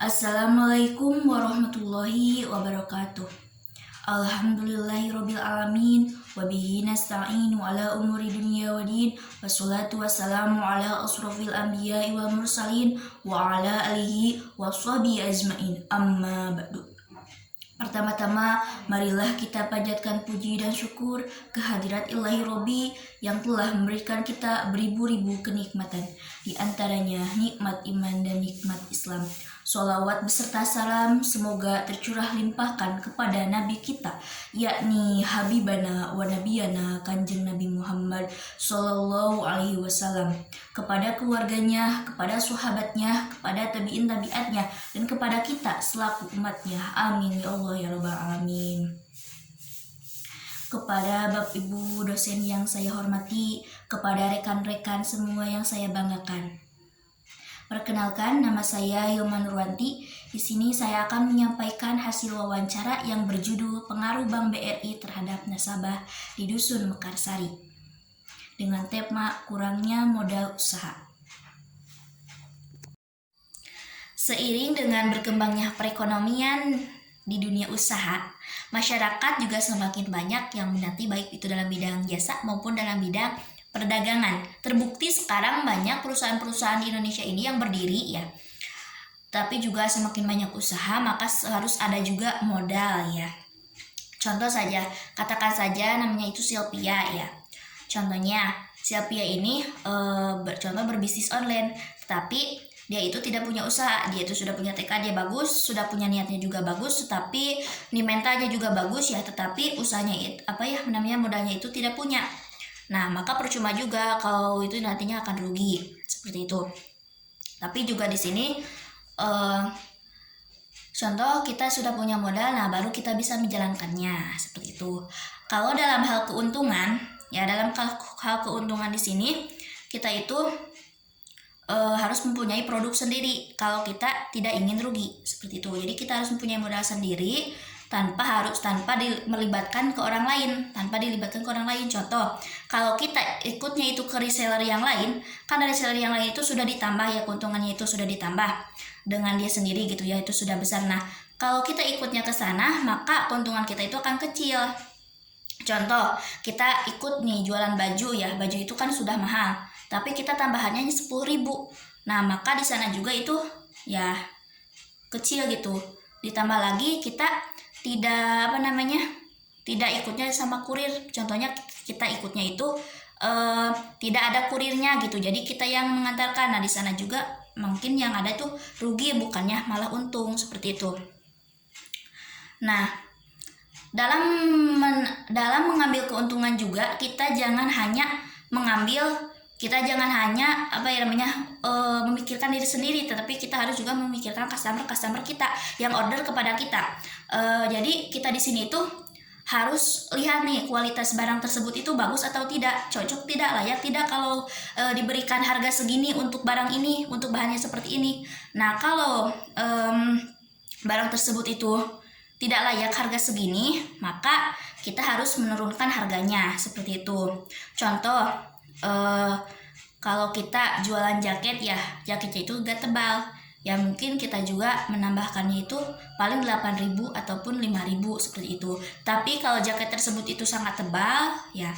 Assalamualaikum warahmatullahi wabarakatuh. Alhamdulillahirabbil alamin wabihi nasta'inu ala umuri dunya waddin wassalatu wassalamu ala asrofil anbiya'i wal mursalin wa ala alihi washabihi ajmain. Amma ba'du. Pertama-tama, marilah kita panjatkan puji dan syukur kehadirat Ilahi Robbi yang telah memberikan kita beribu-ribu kenikmatan, di antaranya nikmat iman dan nikmat Islam. Sholawat beserta salam semoga tercurah limpahkan kepada Nabi kita, yakni Habibana wa Nabiyana Kanjeng Nabi Muhammad Sallallahu Alaihi Wasallam, kepada keluarganya, kepada sahabatnya, kepada tabiin tabiatnya, dan kepada kita selaku umatnya. Amin ya Allah ya Rabbal Alamin. Kepada Bapak Ibu dosen yang saya hormati, kepada rekan-rekan semua yang saya banggakan. Perkenalkan, nama saya Hilma Nurwanti. Di sini saya akan menyampaikan hasil wawancara yang berjudul Pengaruh Bank BRI terhadap nasabah di Dusun Mekarsari dengan tema kurangnya modal usaha. Seiring dengan berkembangnya perekonomian di dunia usaha, masyarakat juga semakin banyak yang minati, baik itu dalam bidang jasa maupun dalam bidang perdagangan. Terbukti sekarang banyak perusahaan-perusahaan di Indonesia ini yang berdiri ya. Tapi juga semakin banyak usaha, maka harus ada juga modal ya. Contoh saja, katakan saja namanya itu Silpia ya. Contohnya, Silpia ini contoh berbisnis online, tetapi dia itu tidak punya usaha. Dia itu sudah punya tekad, dia bagus, sudah punya niatnya juga bagus, tetapi mentalnya juga bagus ya, tetapi usahanya modalnya itu tidak punya. Nah, maka percuma juga kalau itu nantinya akan rugi seperti itu. Tapi juga di sini contoh kita sudah punya modal, nah baru kita bisa menjalankannya seperti itu. Kalau dalam hal keuntungan, ya dalam hal keuntungan di sini kita itu harus mempunyai produk sendiri kalau kita tidak ingin rugi seperti itu. Jadi kita harus mempunyai modal sendiri tanpa melibatkan ke orang lain, Contoh, kalau kita ikutnya itu ke reseller yang lain, kan dari reseller yang lain itu sudah ditambah ya, keuntungannya itu sudah ditambah dengan dia sendiri gitu ya, itu sudah besar. Nah, kalau kita ikutnya ke sana, maka keuntungan kita itu akan kecil. Contoh, kita ikut nih jualan baju ya, baju itu kan sudah mahal, tapi kita tambahannya 10.000. Nah, maka di sana juga itu ya kecil gitu. Ditambah lagi kita tidak ikutnya sama kurir. Contohnya kita ikutnya itu tidak ada kurirnya gitu, jadi kita yang mengantarkan. Nah, di sana juga mungkin yang ada itu rugi, bukannya malah untung seperti itu. Nah, dalam mengambil keuntungan juga kita jangan hanya memikirkan diri sendiri, tetapi kita harus juga memikirkan customer kita yang order kepada kita. Jadi kita di sini itu harus lihat nih kualitas barang tersebut itu bagus atau tidak, cocok tidak, layak tidak kalau diberikan harga segini untuk barang ini, untuk bahannya seperti ini. Nah, kalau barang tersebut itu tidak layak harga segini, maka kita harus menurunkan harganya seperti itu. Contoh, kalau kita jualan jaket ya, jaketnya itu udah tebal ya, mungkin kita juga menambahkannya itu paling 8.000 ataupun 5.000 seperti itu. Tapi kalau jaket tersebut itu sangat tebal ya,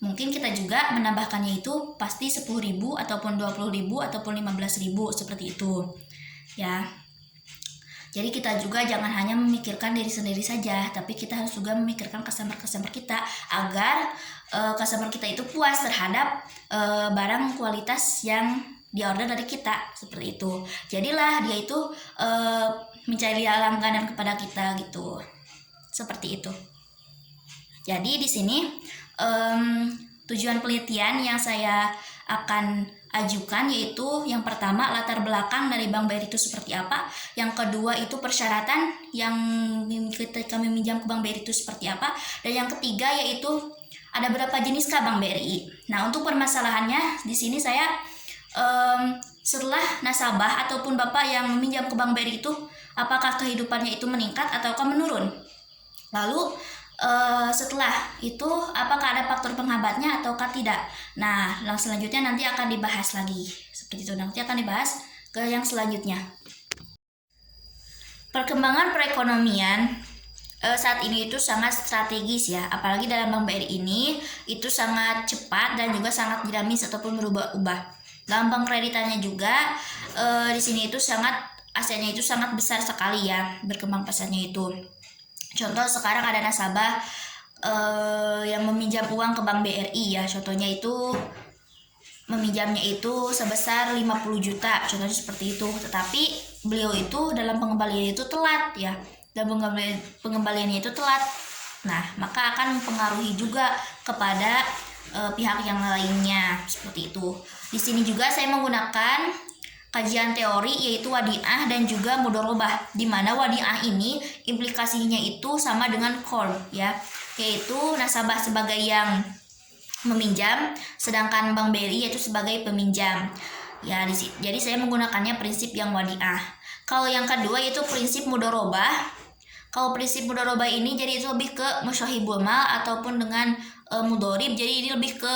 mungkin kita juga menambahkannya itu pasti 10.000 ataupun 20.000 ataupun 15.000 seperti itu ya. Jadi kita juga jangan hanya memikirkan diri sendiri saja, tapi kita harus juga memikirkan customer kita agar customer kita itu puas terhadap barang kualitas yang diorder dari kita seperti itu. Jadilah dia itu mencari langganan kepada kita gitu. Seperti itu. Jadi di sini tujuan penelitian yang saya akan ajukan yaitu yang pertama latar belakang dari Bank BRI itu seperti apa, yang kedua itu persyaratan yang kami minjam ke Bank BRI itu seperti apa, dan yang ketiga yaitu ada berapa jeniskah Bank BRI. Nah, untuk permasalahannya di sini saya setelah nasabah ataupun Bapak yang meminjam ke Bank BRI itu apakah kehidupannya itu meningkat ataukah menurun. Lalu setelah itu apakah ada faktor penghambatnya ataukah tidak. Nah, yang selanjutnya nanti akan dibahas lagi seperti itu, nanti akan dibahas ke yang selanjutnya. Perkembangan perekonomian saat ini itu sangat strategis ya, apalagi dalam Bank BRI ini itu sangat cepat dan juga sangat dinamis ataupun berubah-ubah. Dalam bank kreditannya juga di sini itu asetnya itu sangat besar sekali ya, berkembang pesatnya itu. Contoh sekarang ada nasabah yang meminjam uang ke Bank BRI ya, contohnya itu meminjamnya itu sebesar 50 juta, contohnya seperti itu. Tetapi beliau itu dalam pengembalian itu telat ya, dan pengembaliannya itu telat. Nah, maka akan mempengaruhi juga kepada pihak yang lainnya seperti itu. Di sini juga saya menggunakan kajian teori yaitu wadiah dan juga mudorobah, di mana wadiah ini implikasinya itu sama dengan qard ya, yaitu nasabah sebagai yang meminjam, sedangkan Bank BRI yaitu sebagai peminjam. Ya, jadi saya menggunakannya prinsip yang wadiah. Kalau yang kedua yaitu prinsip mudorobah. Kalau prinsip mudorobah ini jadi itu lebih ke musyahibul mal ataupun dengan mudorib, jadi ini lebih ke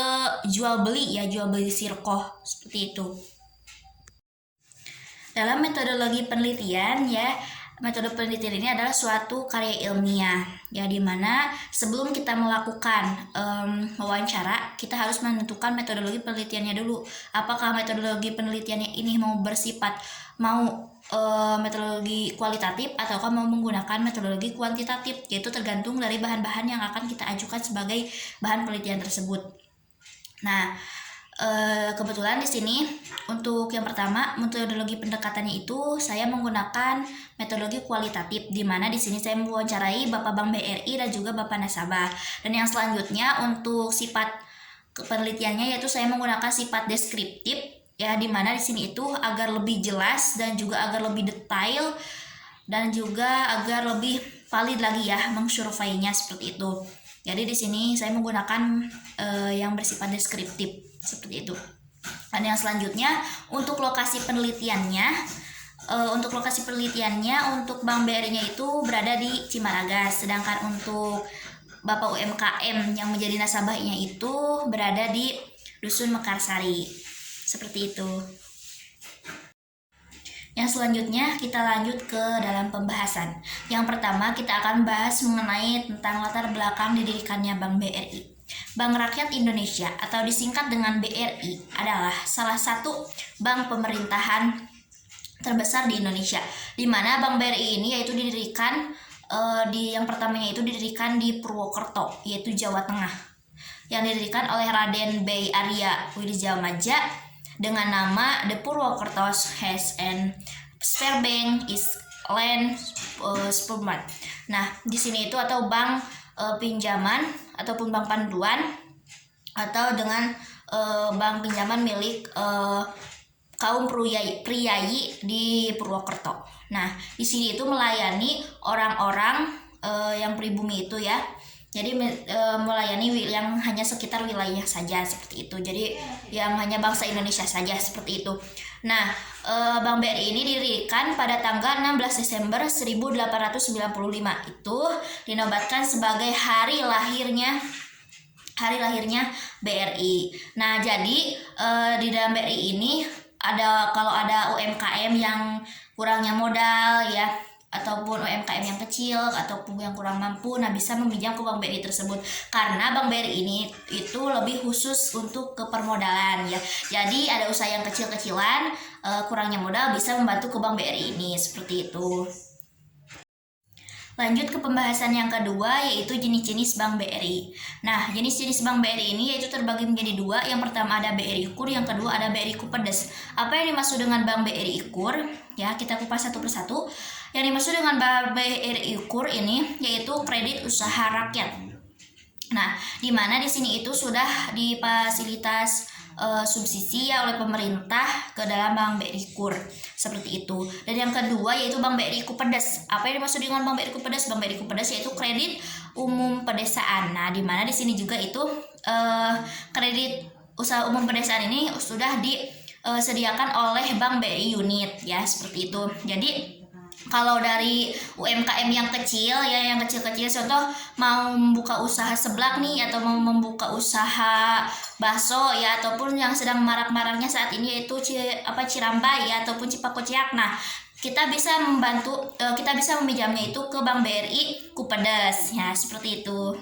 jual beli ya, jual beli sirkoh seperti itu. Dalam metodologi penelitian ya, metode penelitian ini adalah suatu karya ilmiah ya, dimana sebelum kita melakukan wawancara kita harus menentukan metodologi penelitiannya dulu. Apakah metodologi penelitiannya ini mau bersifat metodologi kualitatif ataukah mau menggunakan metodologi kuantitatif, yaitu tergantung dari bahan-bahan yang akan kita ajukan sebagai bahan penelitian tersebut. Nah, kebetulan di sini untuk yang pertama metodologi pendekatannya itu saya menggunakan metodologi kualitatif, di mana di sini saya mewawancarai Bapak Bank BRI dan juga Bapak nasabah. Dan yang selanjutnya untuk sifat penelitiannya yaitu saya menggunakan sifat deskriptif ya, di mana di sini itu agar lebih jelas dan juga agar lebih detail dan juga agar lebih valid lagi ya mengsurveinya seperti itu. Jadi di sini saya menggunakan yang bersifat deskriptif seperti itu. Dan yang selanjutnya untuk lokasi penelitiannya, untuk Bank BRI-nya itu berada di Cimaragas, sedangkan untuk Bapak UMKM yang menjadi nasabahnya itu berada di Dusun Mekarsari. Seperti itu. Yang selanjutnya kita lanjut ke dalam pembahasan. Yang pertama kita akan bahas mengenai tentang latar belakang didirikannya Bank BRI. Bank Rakyat Indonesia atau disingkat dengan BRI adalah salah satu bank pemerintahan terbesar di Indonesia, di mana Bank BRI ini yaitu didirikan yang pertamanya itu didirikan di Purwokerto, yaitu Jawa Tengah, yang didirikan oleh Raden B. Arya Widjamaja dengan nama The Purwokertos Has and Spare Bank is Land Spurman. Nah, di sini itu atau bank pinjaman ataupun bank panduan atau dengan bank pinjaman milik kaum priayi di Purwokerto. Nah, di sini itu melayani orang-orang yang pribumi itu ya. Jadi melayani yang hanya sekitar wilayah saja seperti itu. Jadi yang hanya bangsa Indonesia saja seperti itu. Nah, Bank BRI ini didirikan pada tanggal 16 Desember 1895. Itu dinobatkan sebagai hari lahirnya BRI. Nah, jadi di dalam BRI ini kalau ada UMKM yang kurangnya modal ya, ataupun UMKM yang kecil ataupun yang kurang mampu, nah bisa meminjam ke Bank BRI tersebut, karena Bank BRI ini itu lebih khusus untuk kepermodalan ya. Jadi ada usaha yang kecil-kecilan kurangnya modal bisa membantu ke Bank BRI ini seperti itu. Lanjut ke pembahasan yang kedua yaitu jenis-jenis Bank BRI. Nah, jenis-jenis Bank BRI ini yaitu terbagi menjadi dua. Yang pertama ada BRI KUR, yang kedua ada BRI Kupedes. Apa yang dimaksud dengan Bank BRI KUR? Ya, kita kupas satu persatu. Yang dimaksud dengan Bank BRI KUR ini yaitu kredit usaha rakyat. Nah, di mana di sini itu sudah difasilitas subsidi ya oleh pemerintah ke dalam Bank BRI KUR seperti itu. Dan yang kedua yaitu Bank BRI Kupedes. Apa yang dimaksud dengan Bank BRI Kupedes? Bank BRI Kupedes yaitu kredit umum pedesaan. Nah, di mana di sini juga itu kredit usaha umum pedesaan ini sudah disediakan oleh Bank BRI unit ya seperti itu. Jadi kalau dari UMKM yang kecil ya, yang kecil-kecil, contoh mau membuka usaha seblak nih atau mau membuka usaha bakso ya, ataupun yang sedang marak-maraknya saat ini yaitu Cirambai ya ataupun Cipakociak. Nah, kita bisa kita bisa meminjamnya itu ke Bank BRI Kupedes ya, seperti itu.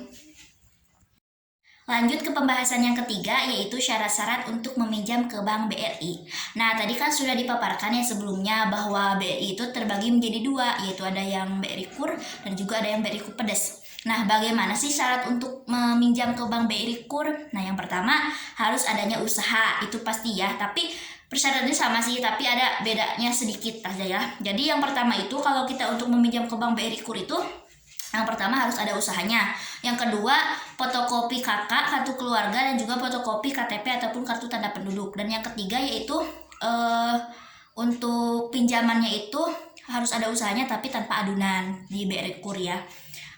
Lanjut ke pembahasan yang ketiga, yaitu syarat-syarat untuk meminjam ke Bank BRI. Nah, tadi kan sudah dipaparkan ya sebelumnya bahwa BRI itu terbagi menjadi dua, yaitu ada yang BRI KUR dan juga ada yang BRI Kupedes. Nah, bagaimana sih syarat untuk meminjam ke Bank BRI KUR? Nah, yang pertama harus adanya usaha, itu pasti ya, tapi persyaratannya sama sih, tapi ada bedanya sedikit aja ya. Jadi yang pertama itu kalau kita untuk meminjam ke Bank BRI KUR itu, yang pertama harus ada usahanya. Yang kedua, fotokopi KK, kartu keluarga, dan juga fotokopi KTP ataupun kartu tanda penduduk. Dan yang ketiga yaitu untuk pinjamannya itu harus ada usahanya tapi tanpa adunan di BRI KUR ya.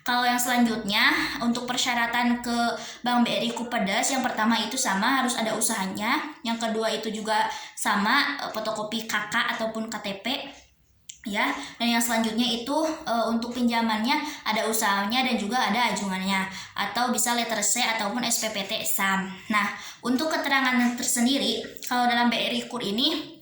Kalau yang selanjutnya untuk persyaratan ke Bank BRI Kupedes, yang pertama itu sama harus ada usahanya. Yang kedua itu juga sama, fotokopi KK ataupun KTP. Ya, dan yang selanjutnya itu untuk pinjamannya ada usahanya dan juga ada ajuannya, atau bisa letter C ataupun SPPT SAM. Nah, untuk keterangan tersendiri kalau dalam BRI KUR ini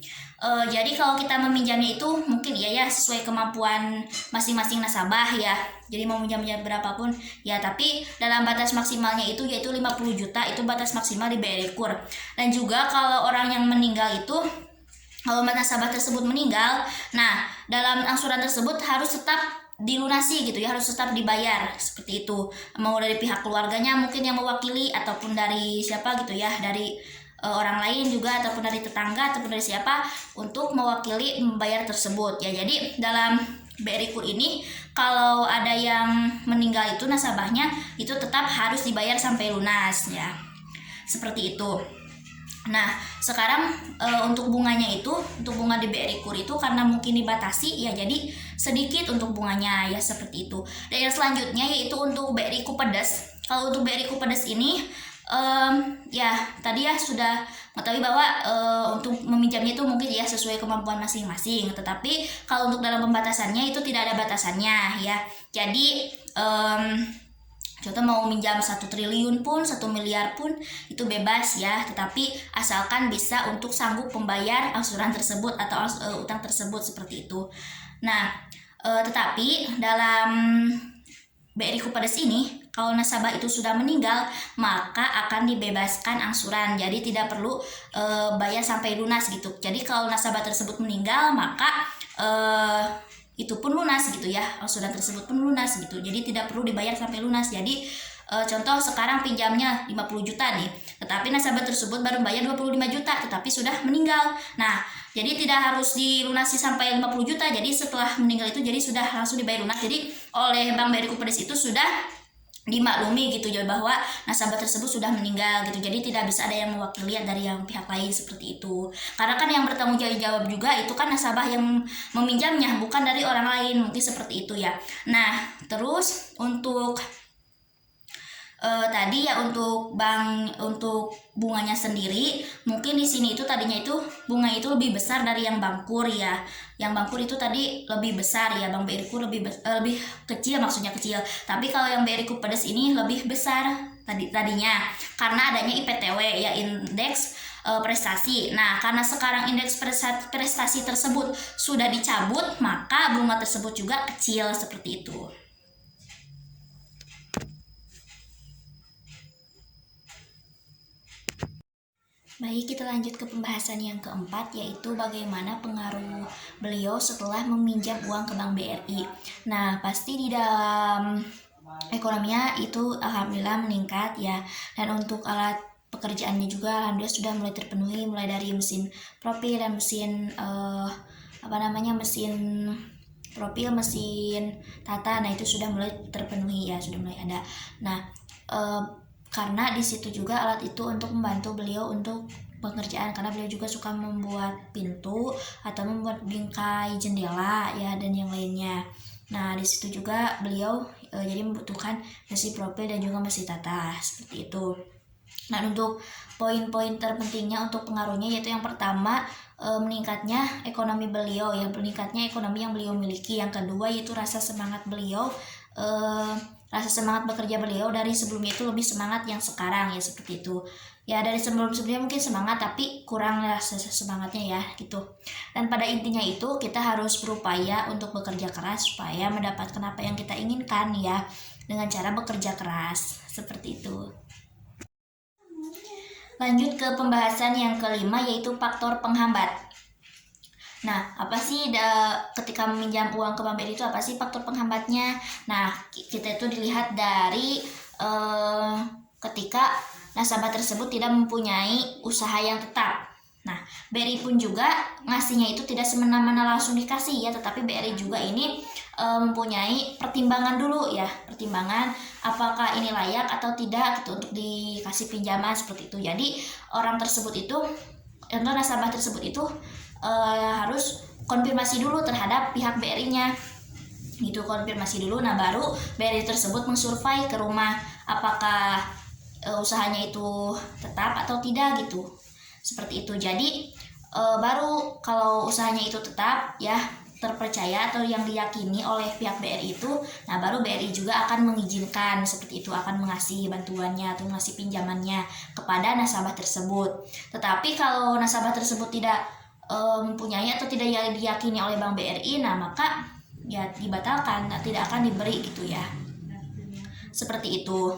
jadi kalau kita meminjamnya itu mungkin ya sesuai kemampuan masing-masing nasabah ya. Jadi mau minjamnya berapapun ya, tapi dalam batas maksimalnya itu yaitu 50 juta itu batas maksimal di BRI KUR. Dan juga kalau orang yang meninggal itu, kalau nasabah tersebut meninggal, nah dalam angsuran tersebut harus tetap dilunasi gitu ya, harus tetap dibayar seperti itu. Mau dari pihak keluarganya mungkin yang mewakili, ataupun dari siapa gitu ya, dari orang lain juga, ataupun dari tetangga, ataupun dari siapa untuk mewakili membayar tersebut ya. Jadi dalam BRI KUR ini kalau ada yang meninggal itu nasabahnya itu tetap harus dibayar sampai lunas ya, seperti itu. Nah, sekarang untuk bunganya itu, untuk bunga di BRI KUR itu karena mungkin dibatasi ya, jadi sedikit untuk bunganya ya, seperti itu. Dan yang selanjutnya yaitu untuk BRI Kupedes. Kalau untuk BRI Kupedes ini ya tadi ya sudah mengetahui bahwa untuk meminjamnya itu mungkin ya sesuai kemampuan masing-masing, tetapi kalau untuk dalam pembatasannya itu tidak ada batasannya ya. Jadi contoh mau minjam 1 triliun pun, 1 miliar pun itu bebas ya, tetapi asalkan bisa untuk sanggup membayar angsuran tersebut atau utang tersebut, seperti itu. Nah, tetapi dalam BRI Kupedes ini kalau nasabah itu sudah meninggal maka akan dibebaskan angsuran, jadi tidak perlu bayar sampai lunas gitu. Jadi kalau nasabah tersebut meninggal maka itu pun lunas gitu ya, angsuran tersebut pun lunas gitu, jadi tidak perlu dibayar sampai lunas. Jadi contoh sekarang pinjamnya 50 juta nih, tetapi nasabah tersebut baru bayar 25 juta tetapi sudah meninggal. Nah, jadi tidak harus dilunasi sampai 50 juta, jadi setelah meninggal itu jadi sudah langsung dibayar lunas. Jadi oleh Bank BRI Kupedes itu sudah dimaklumi gitu ya bahwa nasabah tersebut sudah meninggal gitu, jadi tidak bisa ada yang mewakili dari yang pihak lain, seperti itu. Karena kan yang bertanggung jawab juga itu kan nasabah yang meminjamnya, bukan dari orang lain, mungkin seperti itu ya. Nah, terus untuk tadi ya untuk bunganya sendiri, mungkin di sini itu tadinya itu bunga itu lebih besar dari yang Bank KUR ya. Yang Bank KUR itu tadi lebih besar ya, Bank BRI KUR lebih kecil, maksudnya kecil. Tapi kalau yang BRI Kupedes ini lebih besar tadinya karena adanya IPTW ya, indeks prestasi. Nah, karena sekarang indeks prestasi tersebut sudah dicabut, maka bunga tersebut juga kecil, seperti itu. Baik, kita lanjut ke pembahasan yang keempat, yaitu bagaimana pengaruh beliau setelah meminjam uang ke Bank BRI. Nah, pasti di dalam ekonominya itu alhamdulillah meningkat ya, dan untuk alat pekerjaannya juga alhamdulillah sudah mulai terpenuhi, mulai dari mesin profil dan mesin mesin profil, mesin tata. Nah, itu sudah mulai terpenuhi ya, sudah mulai ada. Nah, karena di situ juga alat itu untuk membantu beliau untuk pekerjaan, karena beliau juga suka membuat pintu atau membuat bingkai jendela ya, dan yang lainnya. Nah, di situ juga beliau jadi membutuhkan mesin profil dan juga mesin tata, seperti itu. Nah, untuk poin-poin terpentingnya untuk pengaruhnya yaitu yang pertama meningkatnya ekonomi beliau ya, meningkatnya ekonomi yang beliau miliki. Yang kedua yaitu rasa semangat beliau rasa semangat bekerja beliau dari sebelumnya itu lebih semangat yang sekarang, ya seperti itu. Ya dari sebelumnya mungkin semangat tapi kurang rasa semangatnya ya gitu. Dan pada intinya itu kita harus berupaya untuk bekerja keras supaya mendapatkan apa yang kita inginkan ya, dengan cara bekerja keras seperti itu. Lanjut ke pembahasan yang kelima, yaitu faktor penghambat. Nah, apa sih ketika meminjam uang ke Bank BRI itu apa sih faktor penghambatnya? Nah, kita itu dilihat dari ketika nasabah tersebut tidak mempunyai usaha yang tetap. Nah, BRI pun juga ngasihnya itu tidak semena-mena langsung dikasih ya, tetapi BRI juga ini mempunyai pertimbangan dulu ya, pertimbangan apakah ini layak atau tidak gitu untuk dikasih pinjaman seperti itu. Jadi orang tersebut itu atau nasabah tersebut itu harus konfirmasi dulu terhadap pihak BRI-nya gitu, konfirmasi dulu. Nah baru BRI tersebut mensurvei ke rumah apakah usahanya itu tetap atau tidak gitu, seperti itu. Jadi baru kalau usahanya itu tetap ya, terpercaya atau yang diyakini oleh pihak BRI itu, nah baru BRI juga akan mengizinkan seperti itu, akan mengasih bantuannya atau mengasih pinjamannya kepada nasabah tersebut. Tetapi kalau nasabah tersebut tidak mempunyai atau tidak diyakini oleh Bank BRI, nah maka ya dibatalkan, tidak akan diberi gitu ya, seperti itu.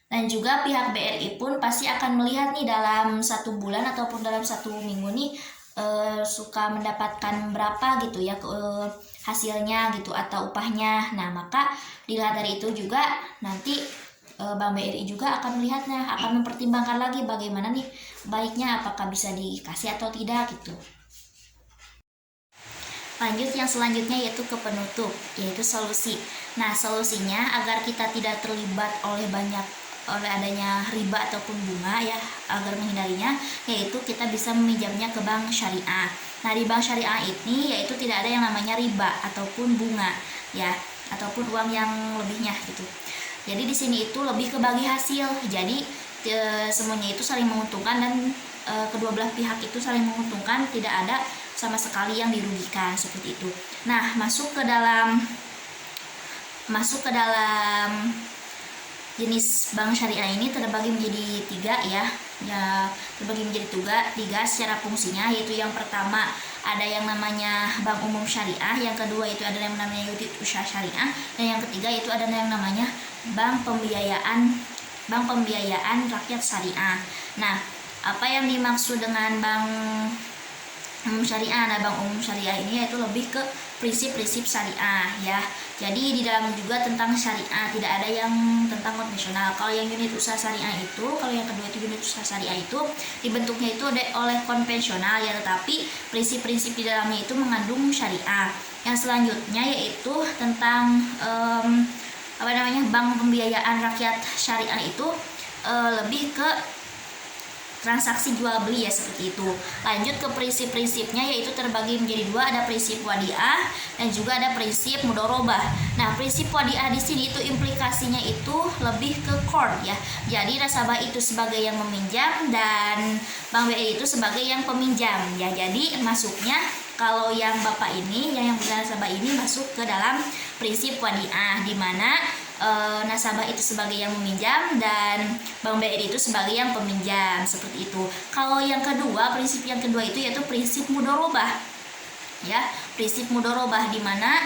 Dan juga pihak BRI pun pasti akan melihat nih dalam 1 bulan ataupun dalam 1 minggu nih suka mendapatkan berapa gitu ya hasilnya gitu atau upahnya. Nah maka dilihat dari itu juga nanti Bank BRI juga akan melihatnya, akan mempertimbangkan lagi bagaimana nih baiknya, apakah bisa dikasih atau tidak gitu. Lanjut yang selanjutnya yaitu ke penutup, yaitu solusi. Nah solusinya agar kita tidak terlibat oleh adanya riba ataupun bunga ya, agar menghindarinya, yaitu kita bisa meminjamnya ke bank syariah. Nah di bank syariah ini yaitu tidak ada yang namanya riba ataupun bunga ya, ataupun uang yang lebihnya gitu. Jadi di sini itu lebih ke bagi hasil. Jadi semuanya itu saling menguntungkan dan kedua belah pihak itu saling menguntungkan, tidak ada sama sekali yang dirugikan seperti itu. Nah, masuk ke dalam jenis bank syariah ini terbagi menjadi 3 ya, terbagi menjadi 3 secara fungsinya, yaitu yang pertama ada yang namanya bank umum syariah, yang kedua itu ada yang namanya unit usaha syariah, dan yang ketiga itu ada yang namanya bank pembiayaan rakyat syariah. Nah, apa yang dimaksud dengan bank umum syariah? Nah, bank umum syariah ini yaitu lebih ke prinsip-prinsip syariah ya. Jadi di dalam juga tentang syariah, tidak ada yang tentang konvensional. Kalau yang unit usaha syariah itu, kalau yang kedua itu unit usaha syariah itu dibentuknya itu oleh konvensional ya, tetapi prinsip-prinsip di dalamnya itu mengandung syariah. Yang selanjutnya yaitu tentang bank pembiayaan rakyat syariah itu lebih ke transaksi jual beli ya, seperti itu. Lanjut ke prinsip-prinsipnya, yaitu terbagi menjadi 2, ada prinsip wadiah dan juga ada prinsip mudorobah. Nah, prinsip wadiah di sini itu implikasinya itu lebih ke core ya. Jadi nasabah itu sebagai yang meminjam dan Bank BRI itu sebagai yang peminjam ya. Jadi masuknya kalau yang Bapak ini, yang punya nasabah ini masuk ke dalam prinsip wadiah, di mana nasabah itu sebagai yang meminjam dan Bank BRI itu sebagai yang peminjam, seperti itu. Kalau yang kedua, prinsip yang kedua itu yaitu prinsip mudorobah ya, prinsip mudorobah, di mana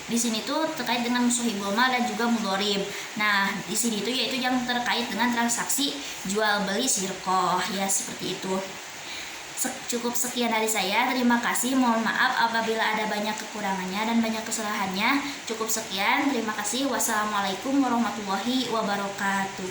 di sini tuh terkait dengan musuhibul mal dan juga mudorib. Nah di sini itu yaitu yang terkait dengan transaksi jual beli sirkoh ya, seperti itu. Cukup sekian dari saya, terima kasih, mohon maaf apabila ada banyak kekurangannya dan banyak kesalahannya. Cukup sekian, terima kasih, wassalamualaikum warahmatullahi wabarakatuh.